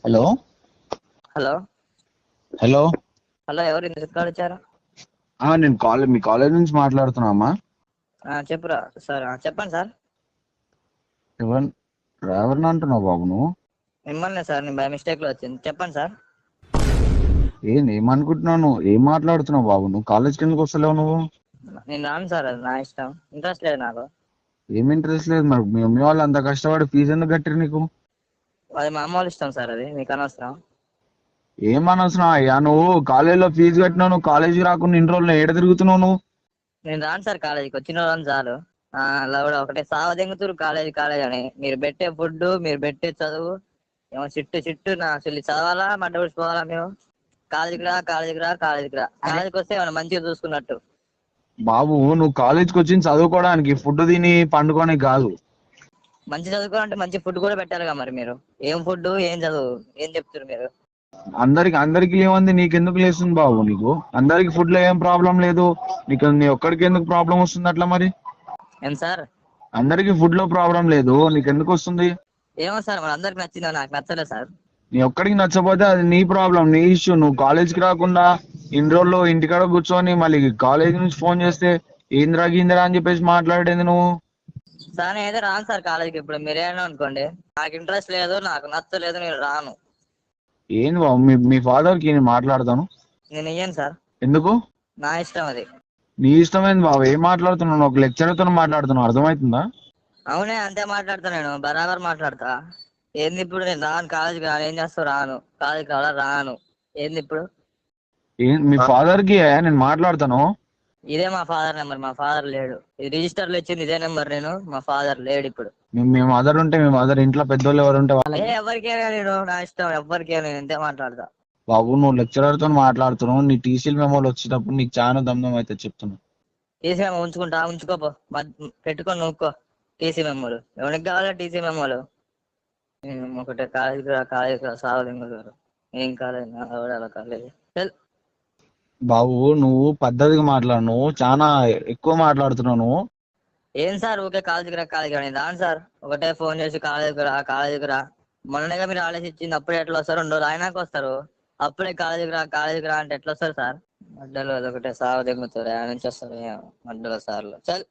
Hello hello hello. Hello ఎవరు ఇందుకు call వచ్చారు? నేను మీ కాలేజ్ నుంచి మాట్లాడుతున్నామా? చెప్పురా సార్. చెప్పండి సార్. ఎవరు ఎవరిని అంటున్నావు బాబు నువ్వు? మిమ్మల్ని సార్, నేను బై మిస్టేక్ లో వచ్చింది. చెప్పండి సార్. ఏమనుకుంటున్నావు నువ్వు? ఏం మాట్లాడుతున్నావు బాబు? నువ్వు కాలేజ్ కిందకు వస్తలేవు నువ్వు? నేను రాను సార్, అది నా ఇష్టం. ఇంట్రెస్ట్ లేదు నాకు. ఏం ఇంట్రెస్ట్ లేదు? మరి మీ మమ్మీ వాళ్ళు అంత కష్టపడి ఫీజు ఎందుకు కట్టారు నీకు? అది మా అమ్మ వాళ్ళ ఇష్టం సార్, అది మీకు అనవసరం. ఏమనవసరం అయ్యా? నువ్వు కాలేజీలో ఫీజు కట్టినావు, నువ్వు కాలేజీకి రాకుండా ఇన్ని రోజులు ఏడ తిరుగుతున్నావు నువ్వు? నేను రాను సార్ కాలేజీకి, వచ్చిన రోజు చాలు. అలా కూడా ఒకటే సావ దెంగుతురు కాలేజీ కాలేజ్ అని. మీరు పెట్టే ఫుడ్, మీరు పెట్టే చదువు ఏమో చిట్టు నా అసలు చదవాలా మడ్డ పోవాలా మేము? కాలేజీకి రా, కాలేజీకి రా, కాలేజీకి రా. కాలేజీకి వస్తే ఏమైనా మంచిగా చూసుకున్నట్టు. బాబు నువ్వు కాలేజ్కి వచ్చింది చదువుకోవడానికి, ఫుడ్ తిని పండుకోనికి కాదు. మంచి చదువుకోవాలంటే మంచి ఫుడ్ కూడా పెట్టాలిగా. మరి మీరు ఏం ఫుడ్, ఏం చదువు, ఏం చెప్తారు మీరు? అందరికి లేవంది నీకెందుకు లేస్తుంది బాబు? నీకు అందరికి ఫుడ్ లో ఏం ప్రాబ్లం లేదు, నీ ఒక్కడికి ఎందుకు ప్రాబ్లం వస్తుంది అట్లా? మరి ఏం సార్? అందరికి ఫుడ్ లో ప్రాబ్లం లేదు, నీకెందుకు వస్తుంది? ఏమో సార్, మరి అందరికి నచ్చిందా? నాకు నచ్చలేదు సార్. నీ ఒక్కడికి నచ్చపోతే అది నీ ప్రాబ్లం, నీ ఇష్యూ. నువ్వు కాలేజ్కి రాకుండా ఇన్ని రోజులు ఇంటికాడ కూర్చొని మళ్ళీ కాలేజ్ నుంచి ఫోన్ చేస్తే ఏందిరా గిందిరా అని చెప్పేసి మాట్లాడేది నువ్వు. సార్ నేను అయితే రాను సార్ కాలేజీకి. ఇప్పుడు మీరేమో అనుకోండి, నాకు ఇంట్రెస్ట్ లేదు, నాకు నచ్చలేదు, నేను రాను. ఏంది బాబు? మీ ఫాదర్ కి నేను మాట్లాడతాను. నేను ఇయ్యను సార్. ఎందుకు? నా ఇష్టం అది. నీ ఇష్టమైంది బాబు. ఏం మాట్లాడుతున్నావు? ఒక లెక్చరర్తో మాట్లాడుతున్నావు, అర్థమవుతుందా? అవునే, అంతే మాట్లాడతా, నేను బరాబర్ మాట్లాడతా. ఏంది ఇప్పుడు? నేను రాను కాలేజీకి. రాను. ఏం చేస్తావు? రాను కాలేజీకి. రాను. ఏంది ఇప్పుడు? మీ ఫాదర్ కి నేను మాట్లాడతాను. ఇదే మా ఫాదర్ నెంబర్. మా ఫాదర్ లేడు. ఇది రిజిస్టర్ లో ఇచ్చింది ఇదే నెంబర్. మా ఫాదర్ లేడు ఇప్పుడు. మీ మదర్ ఉంటే, మీ మదర్ ఇంట్లో పెద్దోళ్ళు ఎవరు ఉంటే ఎవరికైనా నేను, నా ఇష్టం. ఎవరికైనా నేను ఇంతే మాట్లాడతా. బాబు నువ్వు లెక్చరర్ తో మాట్లాడుతున్నావు, నీ టీసీల మెమోలు వచ్చేటప్పుడు నీకు చాలా దమ్దం అయితే చెప్తున్నా. టీసీ మెమో ఉంచుకోపో. పెట్టుకొని నూక్కో టీసీ మెమోలు. ఎవరికి కావాలా టీసీ మెమోలు? ఒకటే కాలేజీకి రా సావలింగ గారు. ఏం కాలేదు అలా కాలేదు. బాబు నువ్వు పద్ధతిగా మాట్లాడు, నువ్వు చాలా ఎక్కువ మాట్లాడుతున్నావు నువ్వు. ఏం సార్ ఊకే కాలేజీకి రా నేను రాను సార్. ఒకటే ఫోన్ చేసి కాలేజీకి రా. మొన్ననేగా మీరు ఆలోచించింది. అప్పుడే ఎట్లా వస్తారు? 2 రోజులు అయినాక వస్తారు. అప్పుడే కాలేజీకి రా అంటే ఎట్లా వస్తారు సార్? మధ్యలో అదొకటే సావ దిగుతారు. నుంచి వస్తారు మధ్యలో సార్లు. చల్.